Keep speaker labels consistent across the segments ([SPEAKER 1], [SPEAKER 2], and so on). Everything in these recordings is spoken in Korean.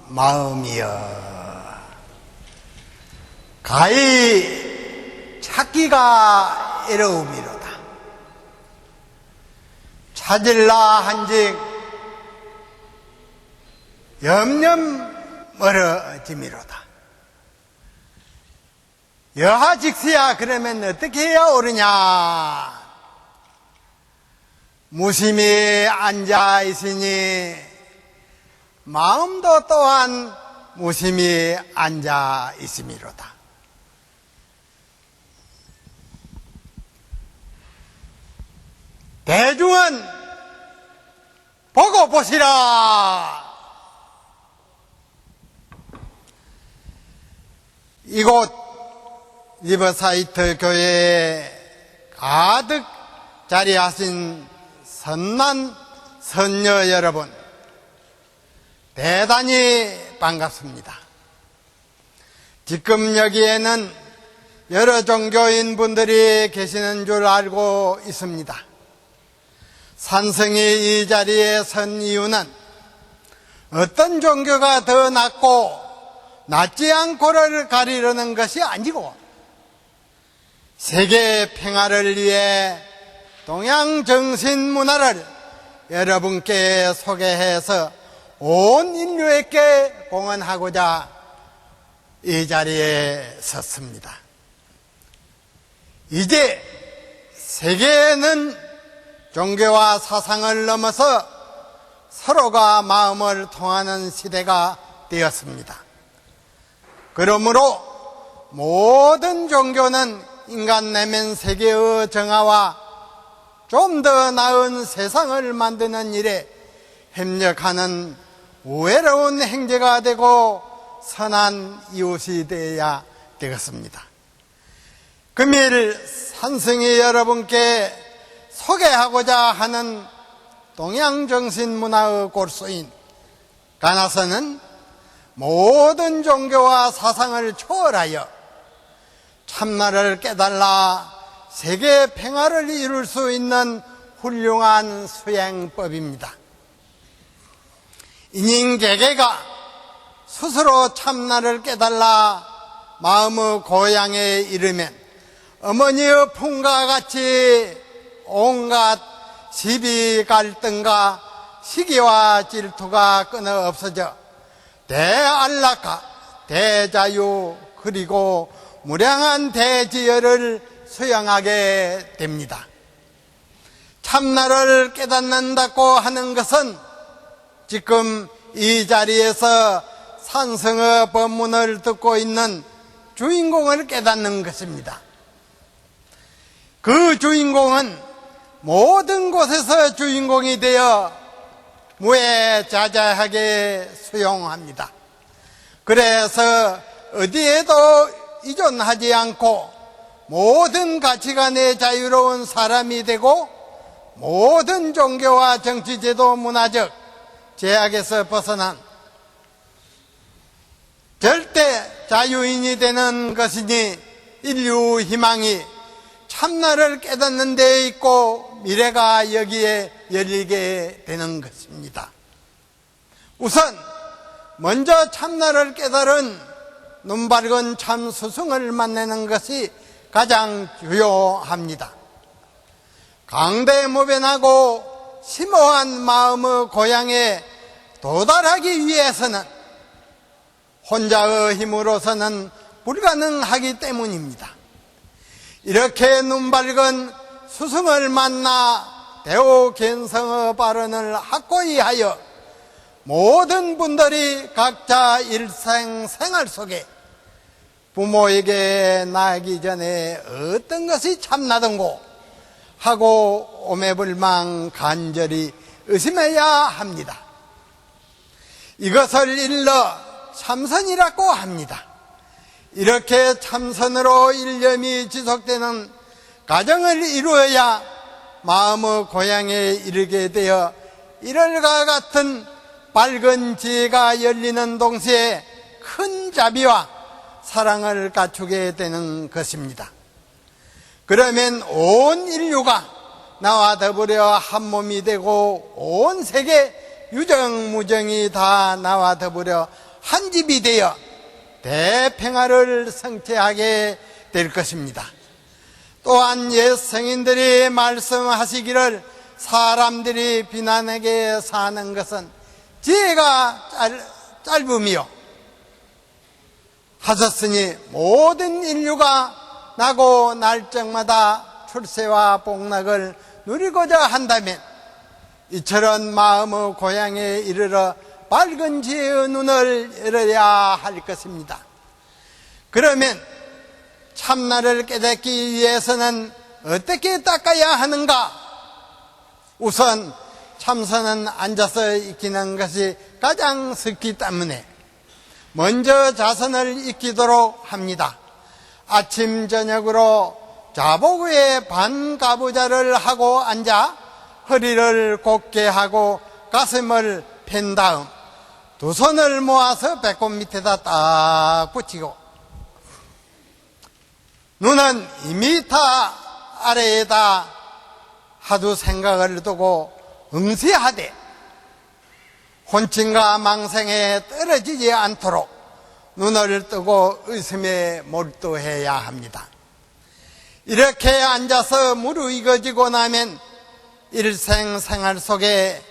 [SPEAKER 1] 마음이여 가히 찾기가 어려우미로다. 찾을라 한즉 염염 멀어짐이로다. 여하직시야 그러면 어떻게 해야 옳으냐. 무심히 앉아 있으니 마음도 또한 무심히 앉아 있음이로다. 대중은 보고 보시라. 이곳 리버사이트 교회에 가득 자리하신 선남 선녀 여러분, 대단히 반갑습니다. 지금 여기에는 여러 종교인 분들이 계시는 줄 알고 있습니다. 산성이 이 자리에 선 이유는 어떤 종교가 더 낫고 낫지 않고를 가리려는 것이 아니고 세계 평화를 위해 동양 정신 문화를 여러분께 소개해서 온 인류에게 공헌하고자 이 자리에 섰습니다. 이제 세계는 종교와 사상을 넘어서 서로가 마음을 통하는 시대가 되었습니다. 그러므로 모든 종교는 인간 내면 세계의 정화와 좀 더 나은 세상을 만드는 일에 협력하는 우애로운 형제가 되고 선한 이웃이 되어야 되겠습니다. 금일 산성이 여러분께 소개하고자 하는 동양정신문화의 골수인 가나서는 모든 종교와 사상을 초월하여 참나를 깨달아 세계 평화를 이룰 수 있는 훌륭한 수행법입니다. 인인개개가 스스로 참나를 깨달아 마음의 고향에 이르면 어머니의 품과 같이 온갖 시비 갈등과 시기와 질투가 끊어 없어져 대안락과 대자유 그리고 무량한 대지혜를 수양하게 됩니다. 참나를 깨닫는다고 하는 것은 지금 이 자리에서 산성의 법문을 듣고 있는 주인공을 깨닫는 것입니다. 그 주인공은 모든 곳에서 주인공이 되어 무해자자하게 수용합니다. 그래서 어디에도 의존하지 않고 모든 가치관의 자유로운 사람이 되고 모든 종교와 정치제도 문화적 제약에서 벗어난 절대 자유인이 되는 것이니 인류 희망이 참나를 깨닫는 데에 있고 미래가 여기에 열리게 되는 것입니다. 우선 먼저 참나를 깨달은 눈밝은 참 스승을 만나는 것이 가장 주요합니다. 강대무변하고 심오한 마음의 고향에 도달하기 위해서는 혼자의 힘으로서는 불가능하기 때문입니다. 이렇게 눈밝은 스승을 만나 대오견성의 발언을 확고히 하여 모든 분들이 각자 일생 생활 속에 부모에게 나기 전에 어떤 것이 참나던고 하고 오매불망 간절히 의심해야 합니다. 이것을 일러 참선이라고 합니다. 이렇게 참선으로 일념이 지속되는 과정을 이루어야 마음의 고향에 이르게 되어 이럴과 같은 밝은 지혜가 열리는 동시에 큰 자비와 사랑을 갖추게 되는 것입니다. 그러면 온 인류가 나와 더불어 한 몸이 되고 온 세계 유정무정이 다 나와 더불어 한 집이 되어 대평화를 성취하게 될 것입니다. 또한 옛 성인들이 말씀하시기를 사람들이 비난하게 사는 것은 지혜가 짧음이요 하셨으니 모든 인류가 나고 날적마다 출세와 복락을 누리고자 한다면 이처럼 마음의 고향에 이르러 밝은 지혜의 눈을 열어야 할 것입니다. 그러면 참나를 깨닫기 위해서는 어떻게 닦아야 하는가? 우선 참선은 앉아서 익히는 것이 가장 쉽기 때문에 먼저 자선을 익히도록 합니다. 아침 저녁으로 자복 위에 반가부좌를 하고 앉아 허리를 곧게 하고 가슴을 편 다음 두 손을 모아서 배꼽 밑에다 딱 붙이고 눈은 2m 아래에다 하도 생각을 두고 응시하되 혼침과 망생에 떨어지지 않도록 눈을 뜨고 의심에 몰두해야 합니다. 이렇게 앉아서 무르익어지고 나면 일생생활 속에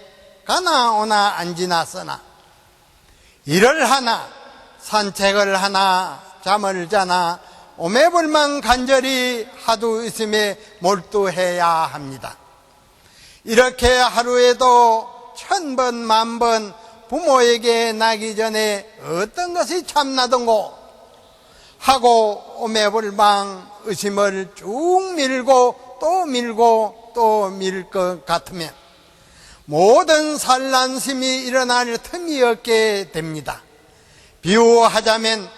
[SPEAKER 1] 가나 오나 안 지났으나 일을 하나 산책을 하나 잠을 자나 오매불망 간절히 하도 의심에 몰두해야 합니다. 이렇게 하루에도 1000번 만번 부모에게 나기 전에 어떤 것이 참나던고 하고 오매불망 의심을 쭉 밀고 또 밀 것 같으면 모든 산란심이 일어날 틈이 없게 됩니다. 비유하자면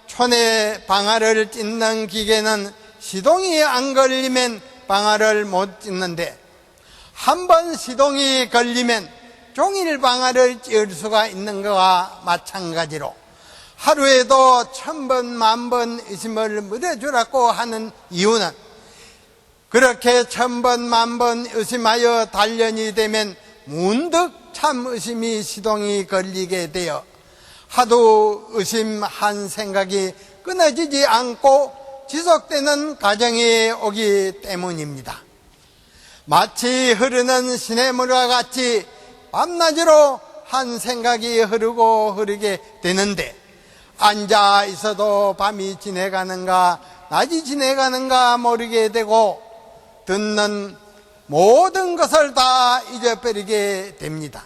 [SPEAKER 1] 촌에 방아를 찢는 기계는 시동이 안 걸리면 방아를 못 찢는데 한 번 시동이 걸리면 종일 방아를 찢을 수가 있는 것과 마찬가지로 하루에도 1000번 만번 의심을 묻어주라고 하는 이유는 그렇게 1000번 만번 의심하여 단련이 되면 문득 참 의심이 시동이 걸리게 되어 하도 의심한 생각이 끊어지지 않고 지속되는 과정이 오기 때문입니다. 마치 흐르는 시냇물과 같이 밤낮으로 한 생각이 흐르게 되는데 앉아 있어도 밤이 지나가는가 낮이 지나가는가 모르게 되고 듣는 모든 것을 다 잊어버리게 됩니다.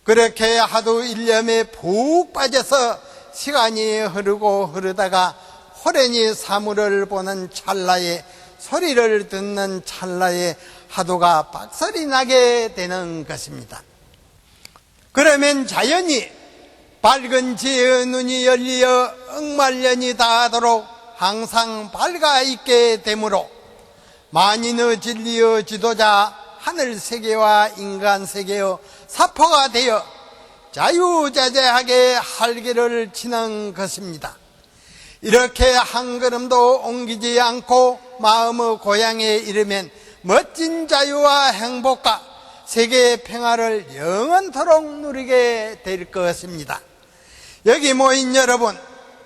[SPEAKER 1] 그렇게 하도 일념에 푹 빠져서 시간이 흐르다가 호련히 사물을 보는 찰나에 소리를 듣는 찰나에 하도가 박살이 나게 되는 것입니다. 그러면 자연히 밝은 지혜의 눈이 열리어 억말년이 다하도록 항상 밝아 있게 되므로 만인의 진리의 지도자 하늘세계와 인간세계의 사포가 되어 자유자재하게 활기를 치는 것입니다. 이렇게 한 걸음도 옮기지 않고 마음의 고향에 이르면 멋진 자유와 행복과 세계의 평화를 영원토록 누리게 될 것입니다. 여기 모인 여러분,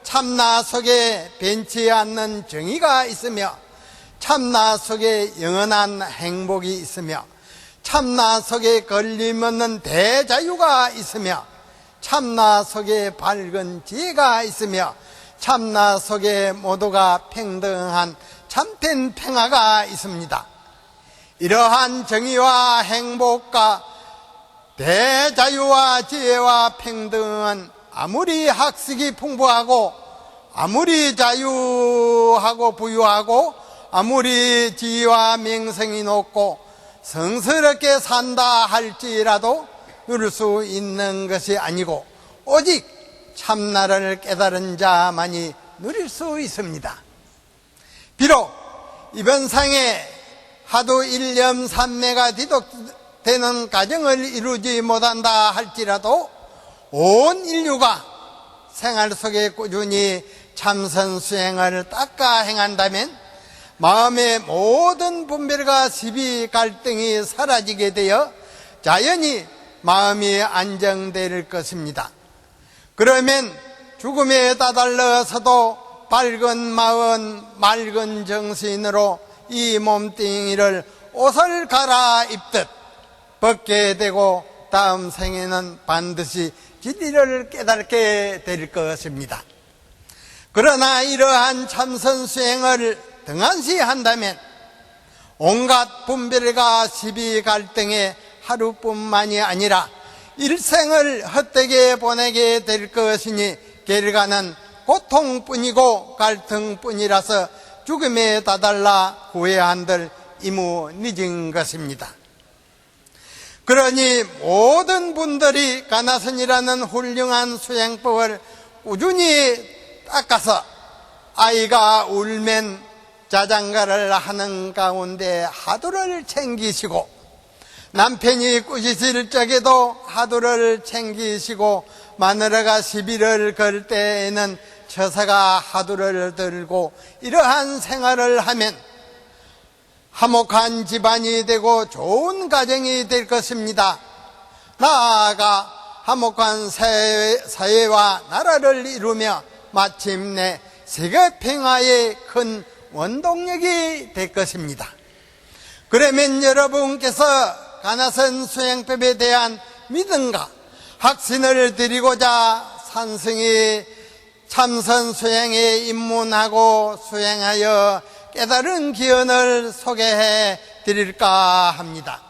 [SPEAKER 1] 참나 속에 변치 않는 정의가 있으며 참나 속에 영원한 행복이 있으며 참나 속에 걸림없는 대자유가 있으며 참나 속에 밝은 지혜가 있으며 참나 속에 모두가 평등한 참된 평화가 있습니다. 이러한 정의와 행복과 대자유와 지혜와 평등은 아무리 학식이 풍부하고 아무리 자유하고 부유하고 아무리 지위와 명성이 높고 성스럽게 산다 할지라도 누릴 수 있는 것이 아니고 오직 참나를 깨달은 자만이 누릴 수 있습니다. 비록 이번 상에 하도 일념삼매가 지속되는 가정을 이루지 못한다 할지라도 온 인류가 생활 속에 꾸준히 참선 수행을 닦아 행한다면 마음의 모든 분별과 시비 갈등이 사라지게 되어 자연히 마음이 안정될 것입니다. 그러면 죽음에 다달러서도 밝은 마음, 맑은 정신으로 이 몸뚱이를 옷을 갈아입듯 벗게 되고 다음 생에는 반드시 진리를 깨닫게 될 것입니다. 그러나 이러한 참선 수행을 등한시 한다면 온갖 분별과 시비 갈등에 하루뿐만이 아니라 일생을 헛되게 보내게 될 것이니 결과는 고통뿐이고 갈등뿐이라서 죽음에 다달라 구해야 한들 이무 늦은 것입니다. 그러니 모든 분들이 가나선이라는 훌륭한 수행법을 꾸준히 닦아서 아이가 울면 자장가를 하는 가운데 하도를 챙기시고 남편이 꾸짖을 적에도 하도를 챙기시고 마누라가 시비를 걸 때에는 처사가 하도를 들고 이러한 생활을 하면 화목한 집안이 되고 좋은 가정이 될 것입니다. 나아가 화목한 사회와 나라를 이루며 마침내 세계 평화의 큰 원동력이 될 것입니다. 그러면 여러분께서 가나선 수행법에 대한 믿음과 확신을 드리고자 산승이 참선 수행에 입문하고 수행하여 깨달은 기원을 소개해 드릴까 합니다.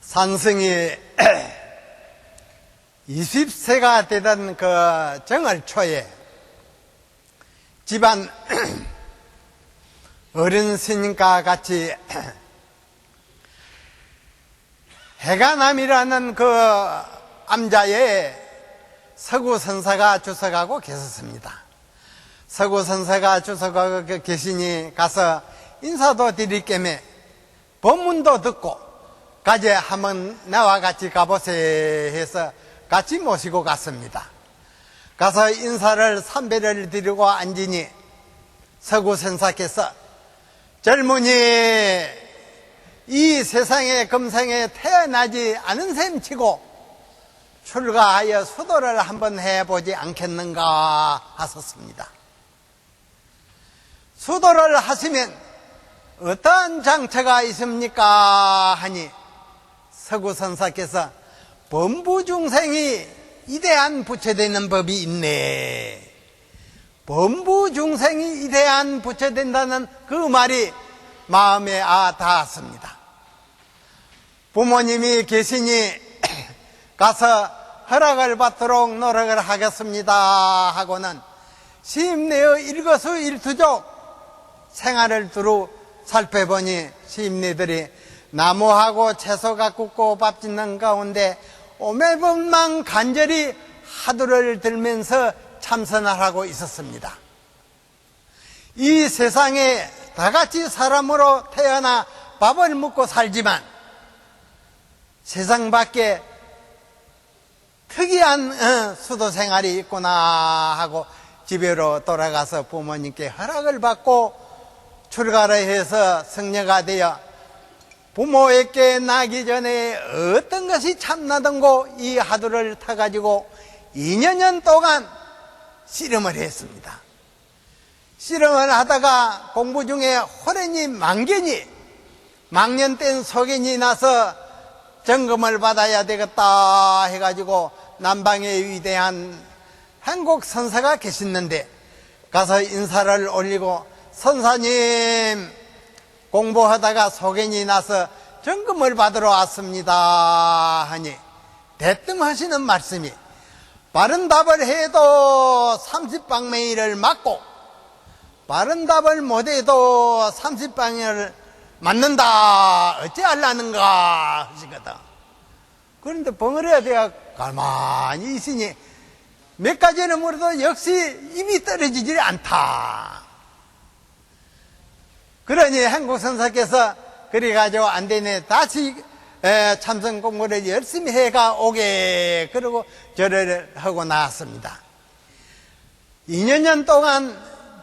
[SPEAKER 1] 산승이 20세가 되던 그 정월 초에 집안 어른 스님과 같이 해가남이라는 그 암자에 서구선사가 주석하고 계셨습니다. 서구선사가 주석하고 계시니 가서 인사도 드릴 겸에 법문도 듣고 가재 한번 나와 같이 가보세 해서 같이 모시고 갔습니다. 가서 인사를 삼배를 드리고 앉으니 서구선사께서 젊은이 이 세상의 금생에 태어나지 않은 셈치고 출가하여 수도를 한번 해보지 않겠는가 하셨습니다. 수도를 하시면 어떠한 장처가 있습니까 하니 서구선사께서 범부중생이 이대한 부처되는 법이 있네. 범부중생이 이대한 부처된다는 그 말이 마음에 닿았습니다. 부모님이 계시니 가서 허락을 받도록 노력을 하겠습니다 하고는 시임내의 일거수일투족 생활을 두루 살펴보니 시임내들이 나무하고 채소 가꾸고 밥 짓는 가운데 오매번만 간절히 하두를 들면서 참선을 하고 있었습니다. 이 세상에 다같이 사람으로 태어나 밥을 먹고 살지만 세상 밖에 특이한 수도 생활이 있구나 하고 집으로 돌아가서 부모님께 허락을 받고 출가를 해서 성녀가 되어 부모에게 나기 전에 어떤 것이 참나던고 이 하두를 타가지고 2년 동안 씨름을 했습니다. 씨름을 하다가 공부 중에 호련이 망견이 망년된 소견이 나서 점검을 받아야 되겠다 해가지고 남방의 위대한 한국 선사가 계시는데 가서 인사를 올리고 선사님 공부하다가 소견이 나서 점검을 받으러 왔습니다 하니 대뜸 하시는 말씀이 바른 답을 해도 30방맹이를 맞고 바른 답을 못해도 30방맹이를 맞는다 어찌하려는가 하시거든. 그런데 벙어리가 되어 가만히 있으니 몇 가지는 물어도 역시 입이 떨어지지 않다. 그러니 한국 선사께서 그래가지고 안 되네 다시 참선 공부를 열심히 해가 오게, 그러고 절을 하고 나왔습니다. 2년 동안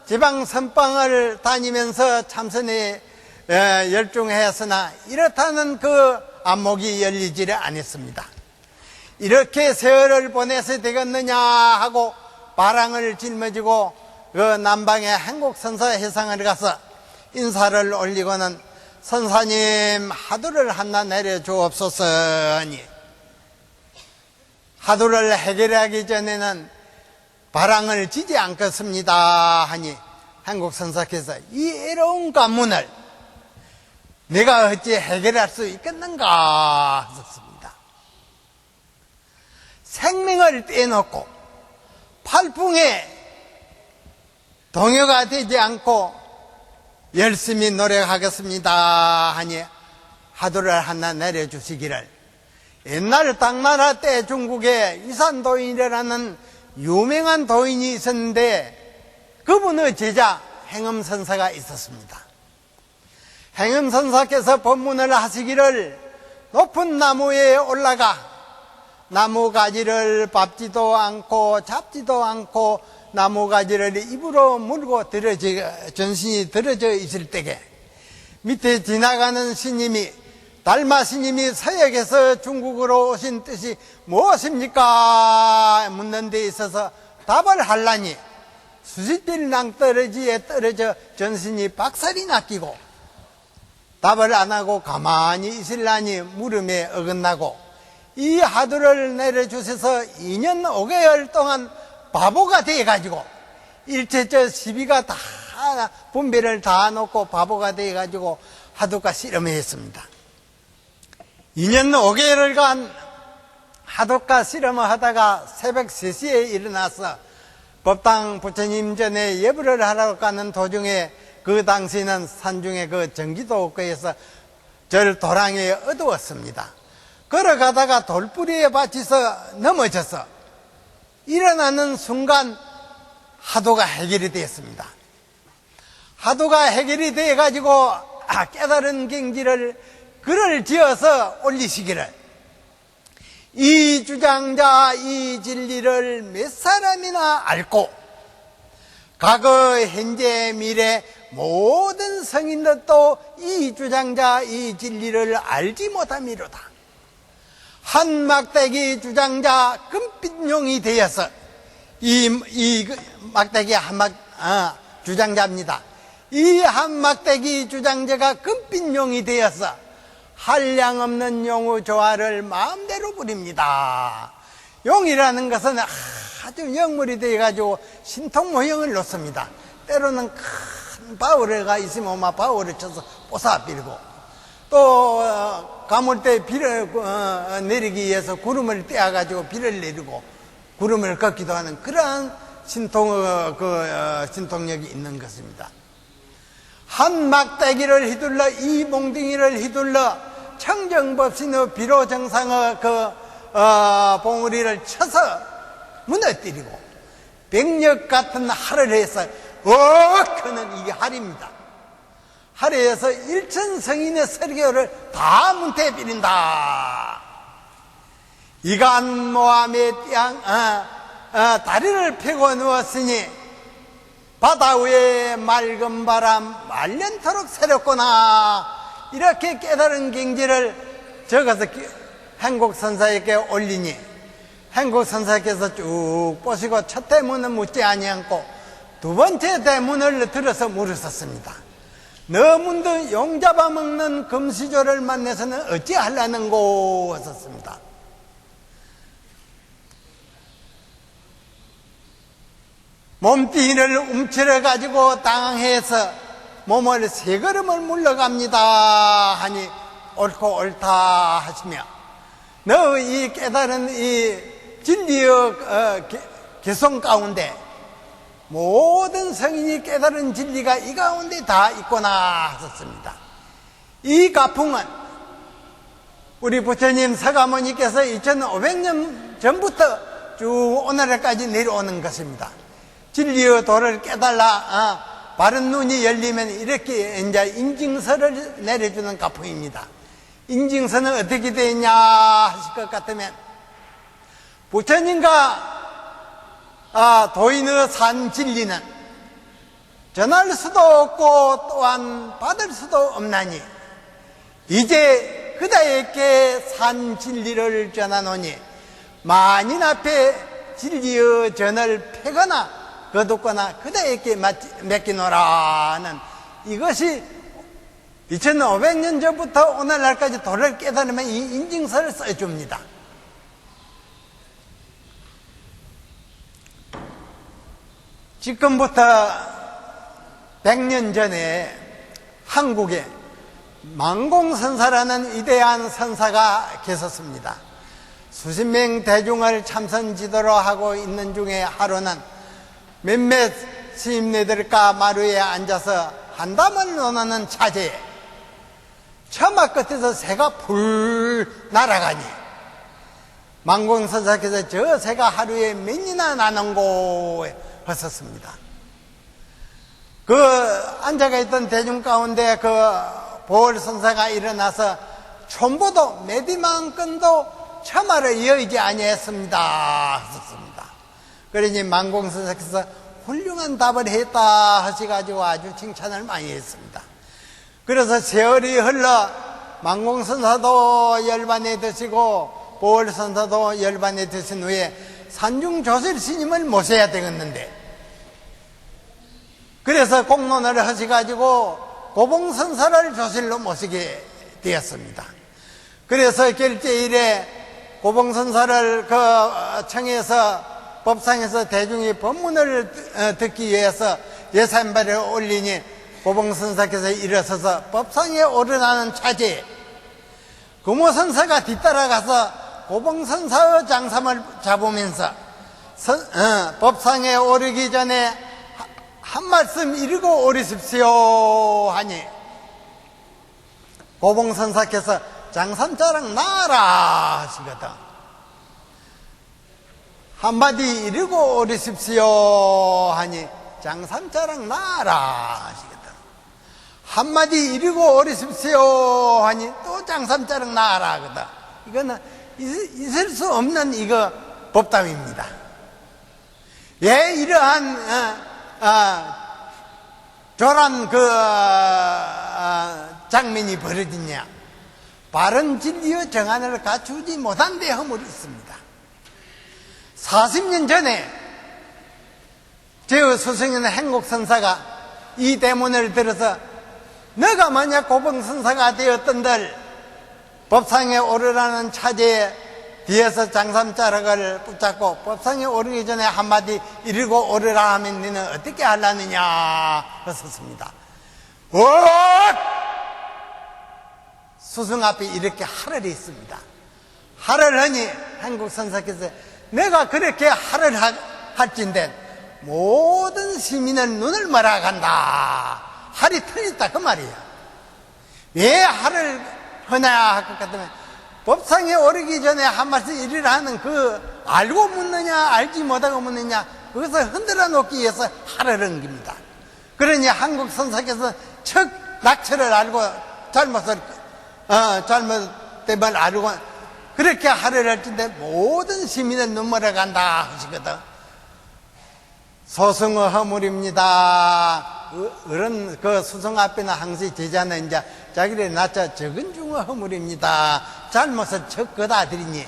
[SPEAKER 1] 지방 선방을 다니면서 참선에 열중했으나 이렇다는 그 안목이 열리지를 않았습니다. 이렇게 세월을 보내서 되겠느냐 하고 바람을 짊어지고 그 남방의 한국선사 회상을 가서 인사를 올리고는 선사님, 하도를 하나 내려주옵소서 하니, 하도를 해결하기 전에는 바람을 지지 않겠습니다 하니 한국선사께서 이 애로운 관문을 내가 어찌 해결할 수 있겠는가 하셨습니다. 생명을 떼놓고 팔풍에 동요가 되지 않고 열심히 노력하겠습니다 하니 하도를 하나 내려주시기를, 옛날 당나라 때 중국에 이산도인이라는 유명한 도인이 있었는데 그분의 제자 행엄선사가 있었습니다. 행엄선사께서 법문을 하시기를 높은 나무에 올라가 나무 가지를 밟지도 않고 잡지도 않고 나무 가지를 입으로 물고 전신이 들어져 있을 때에 밑에 지나가는 스님이, 달마 스님이 서역에서 중국으로 오신 뜻이 무엇입니까? 묻는 데 있어서 답을 하려니 수십길 낭떠러지에 떨어져 전신이 박살이 낚이고 답을 안 하고 가만히 있으려니 물음에 어긋나고 이 하도를 내려주셔서 2년 5개월 동안 바보가 돼가지고 일체적 시비가 다 분배를 다 놓고 바보가 돼가지고 하도가 실험했습니다. 2년 5개월간 하도가 실험을 하다가 새벽 3시에 일어나서 법당 부처님 전에 예불을 하러 가는 도중에, 그 당시는 산중에 그 전기도교에서 절 도랑에 어두웠습니다. 걸어가다가 돌뿌리에 받쳐서 넘어져서 일어나는 순간 하도가 해결이 되었습니다. 하도가 해결이 되어가지고 깨달은 경지를 글을 지어서 올리시기를, 이 주장자 이 진리를 몇 사람이나 앓고 과거 현재 미래 모든 성인들도 이 주장자 이 진리를 알지 못함이로다. 한 막대기 주장자 금빛용이 되어서 이 막대기 주장자입니다. 이 한 막대기 주장자가 금빛용이 되어서 한량없는 용의 조화를 마음대로 부립니다. 용이라는 것은 아주 영물이 되어가지고 신통 모형을 놓습니다. 때로는 큰 바울가 있으면 바울을 쳐서 뽀사비고, 또 가물 때 비를 내리기 위해서 구름을 떼어가지고 비를 내리고 구름을 걷기도 하는 그러한 신통력이 있는 것입니다. 한 막대기를 휘둘러 이 몽둥이를 휘둘러 청정법신의 비로정상의 봉우리를 쳐서 무너뜨리고 백력 같은 할을 해서 그는 이게 할입니다. 할에서 일천성인의 설교를 다 문태비린다. 이간 모함의 다리를 펴고 누웠으니 바다 위에 맑은 바람 말년토록 새롭구나. 이렇게 깨달은 경지를 적어서 한국선사에게 올리니 한국선사께서 쭉 보시고 첫 대문은 묻지 아니하고 두 번째 대문을 들어서 물으셨습니다. 너 문도 용 잡아먹는 금시조를 만나서는 어찌하려는고 하셨습니다. 몸뚱이를 움츠려 가지고 당해서 몸을 세 걸음을 물러갑니다 하니 옳고 옳다 하시며, 너 이 깨달은 이 진리의 개성 가운데 모든 성인이 깨달은 진리가 이 가운데 다 있구나 하셨습니다. 이 가풍은 우리 부처님 서가모니께서 2500년 전부터 쭉 오늘까지 내려오는 것입니다. 진리의 도를 깨달라 바른 눈이 열리면 이렇게 이제 인증서를 내려주는 가풍입니다. 인증서는 어떻게 되냐 하실 것 같으면 부처님과 도인의 산 진리는 전할 수도 없고 또한 받을 수도 없나니 이제 그다에게 산 진리를 전하노니 만인 앞에 진리의 전을 패거나 거두거나 그다에게 맡기노라는 이것이 2500년 전부터 오늘날까지 도를 깨달으면 이 인증서를 써줍니다. 지금부터 100년 전에 한국에 망공선사라는 위대한 선사가 계셨습니다. 수십 명 대중을 참선 지도로 하고 있는 중에 하루는 몇몇 스님네들과 마루에 앉아서 한담을 논하는 차제에 처마 끝에서 새가 불 날아가니 망공선사께서 저 새가 하루에 몇이나 나는고 하셨습니다. 그 앉아가 있던 대중 가운데 그 보월선사가 일어나서 촌보도 매디만큼도 처마를 여의지 아니했습니다 하셨습니다. 그러니 망공선사께서 훌륭한 답을 했다 하셔가지고 아주 칭찬을 많이 했습니다. 그래서 세월이 흘러 망공선사도 열반에 드시고 보월선사도 열반에 드신 후에 산중조실 스님을 모셔야 되겠는데 그래서 공론을 하셔가지고 고봉선사를 조실로 모시게 되었습니다. 그래서 결제일에 고봉선사를 그 청에서 법상에서 대중이 법문을 듣기 위해서 예산발을 올리니 고봉선사께서 일어서서 법상에 오르라는 차제에 금호선사가 뒤따라가서 고봉선사의 장삼을 잡으면서 법상에 오르기 전에 한 말씀 이르고 오르십시오 하니 고봉선사께서 장삼자랑 나아라 하시거든. 한마디 이르고 오르십시오 하니 장삼자랑 나아라 하시거든. 한마디 이르고 오르십시오 하니 또 장삼자랑 나아라 하거든. 이거는 있을 수 없는 이거 법담입니다. 왜 이러한 조란 장면이 벌어지냐? 바른 진리의 정안을 갖추지 못한 데 허물이 있습니다. 40년 전에 제 스승인 행곡선사가 이 대문을 들어서 너가 만약 고봉선사가 되었던들 법상에 오르라는 차제에 뒤에서 장삼자락을 붙잡고 법상에 오르기 전에 한마디 이르고 오르라 하면 너는 어떻게 하려느냐 하셨습니다. 스승 앞에 이렇게 할을 했습니다. 할을 하니 한국선사께서 내가 그렇게 할을 할진데 모든 시민의 눈을 멀어간다. 할이 틀렸다 그 말이에요. 왜 할을 하냐 할 것 같으면 법상에 오르기 전에 한 말씀 이르라 하는 그 알고 묻느냐 알지 못하고 묻느냐 그것을 흔들어 놓기 위해서 할을 한 겁니다. 그러니 한국 선사께서 척 낙처를 알고 잘못됨을 알고 그렇게 할을 할 텐데 모든 시민의 눈물을 간다 하시거든. 소승의 허물입니다. 어른 그 수성 앞에는 항상 제자는 이제 자기를 낳자 적은 중의 허물입니다. 잘못을 척거다 드리니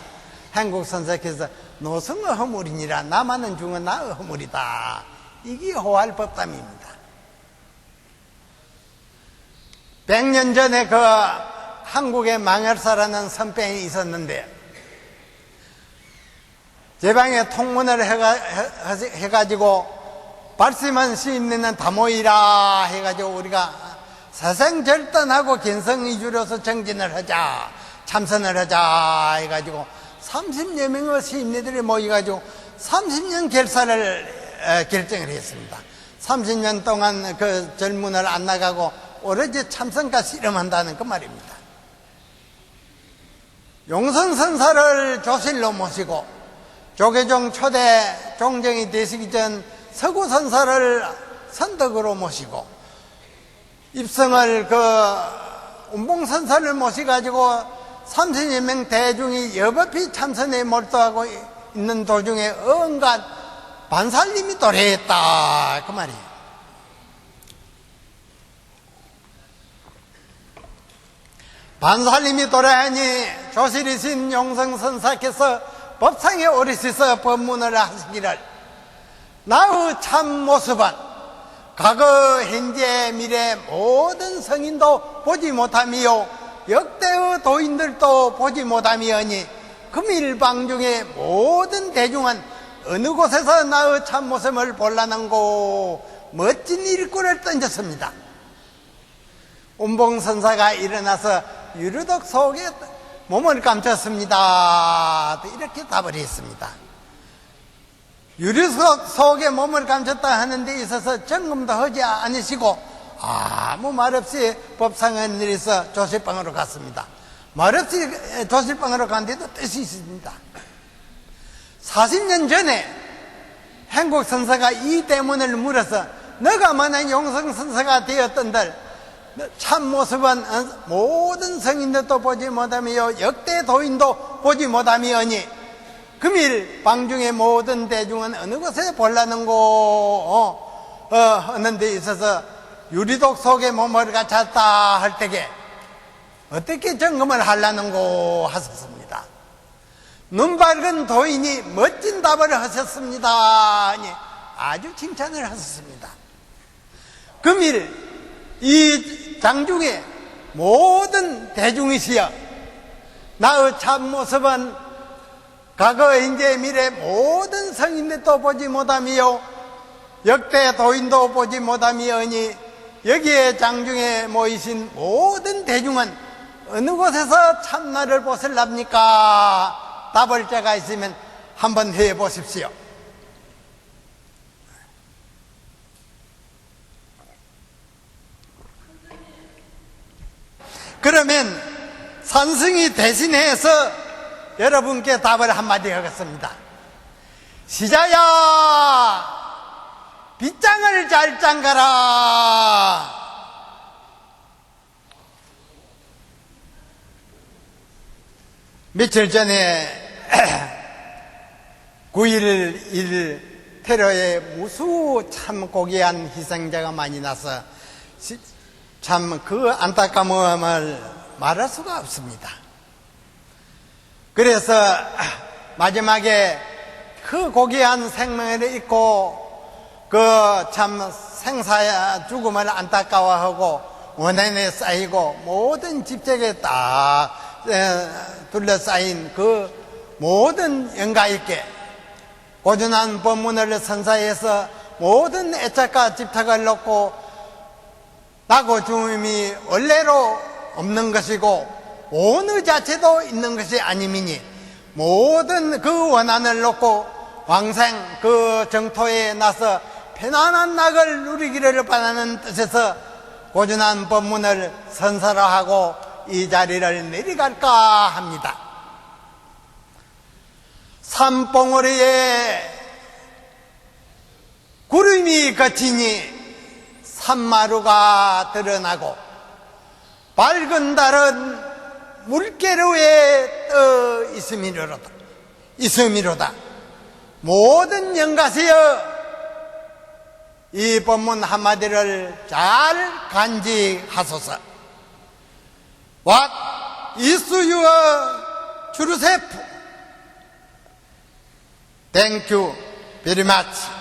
[SPEAKER 1] 한국 선사께서 노승의 허물이니라 남하는 중은 나의 허물이다. 이게 호할 법담입니다. 100년 전에 그 한국에 망열사라는 선병이 있었는데 제 방에 통문을 해가지고 발심한 시인네는 다 모이라 해가지고 우리가 사생절단하고 견성이주로서 정진을 하자 참선을 하자 해가지고 30여 명의 시인네들이 모여가지고 30년 결사를 결정을 했습니다. 30년 동안 그 절문을 안 나가고 오로지 참선과 씨름한다는 그 말입니다. 용선선사를 조실로 모시고 조계종 초대 종정이 되시기 전 서구선사를 선덕으로 모시고 입성을 운봉선사를 모셔가지고 30여 명 대중이 여법히 참선에 몰두하고 있는 도중에 온갖 반살림이 도래했다 그 말이에요. 반살림이 도래하니 조실이신 용성선사께서 법상에 오르셔서 법문을 하시기를 나의 참 모습은 과거 현재 미래 모든 성인도 보지 못하미요 역대의 도인들도 보지 못하미어니 금일방중의 모든 대중은 어느 곳에서 나의 참모습을 볼라는고 멋진 일꾼을 던졌습니다. 운봉선사가 일어나서 유르독 속에 몸을 감췄습니다. 이렇게 답을 했습니다. 유르독 속에 몸을 감췄다 하는 데 있어서 점검도 하지 않으시고 아무 말 없이 법상을 내려서 조실방으로 갔습니다. 말 없이 조실방으로 간 데도 뜻이 있습니다. 40년 전에 행국선사가 이 대문을 물어서 너가 만약 용성선사가 되었던들 참모습은 모든 성인들도 보지 못하며 역대 도인도 보지 못하며니 금일 방중의 모든 대중은 어느 곳에 볼라는고 하는 데 있어서 유리독 속에 몸을 갇혔다 할 때에 어떻게 점검을 하려는고 하셨습니다. 눈 밝은 도인이 멋진 답을 하셨습니다. 아주 칭찬을 하셨습니다. 금일 이 장중에 모든 대중이시여 나의 참모습은 과거 현재 미래 모든 성인들도 보지 못하며 역대 도인도 보지 못하며니 여기에 장중에 모이신 모든 대중은 어느 곳에서 참나를 보실랍니까? 답을 자가 있으면 한번 해보십시오. 그러면 산승이 대신해서 여러분께 답을 한마디 하겠습니다. 시자야 빗장을 잘 잠가라. 며칠 전에 9.11 테러에 무수 참 고귀한 희생자가 많이 나서 참 그 안타까움을 말할 수가 없습니다. 그래서 마지막에 그 고귀한 생명을 잊고 그 참 생사 죽음을 안타까워하고 원한에 쌓이고 모든 집적에 딱 둘러싸인 그 모든 영가 있게 고전한 법문을 선사해서 모든 애착과 집착을 놓고 나고 죽음이 원래로 없는 것이고 오느 자체도 있는 것이 아님이니 모든 그 원한을 놓고 왕생 그 정토에 나서 편안한 낙을 누리기를 바라는 뜻에서 고전한 법문을 선사를 하고 이 자리를 내려갈까 합니다. 산봉우리에 구름이 거치니 산마루가 드러나고 밝은 달은 물결 위에 떠 있음이로다. 모든 영가세여 이 법문 한마디를 잘 간직하소서. What is your truth? Thank you very much.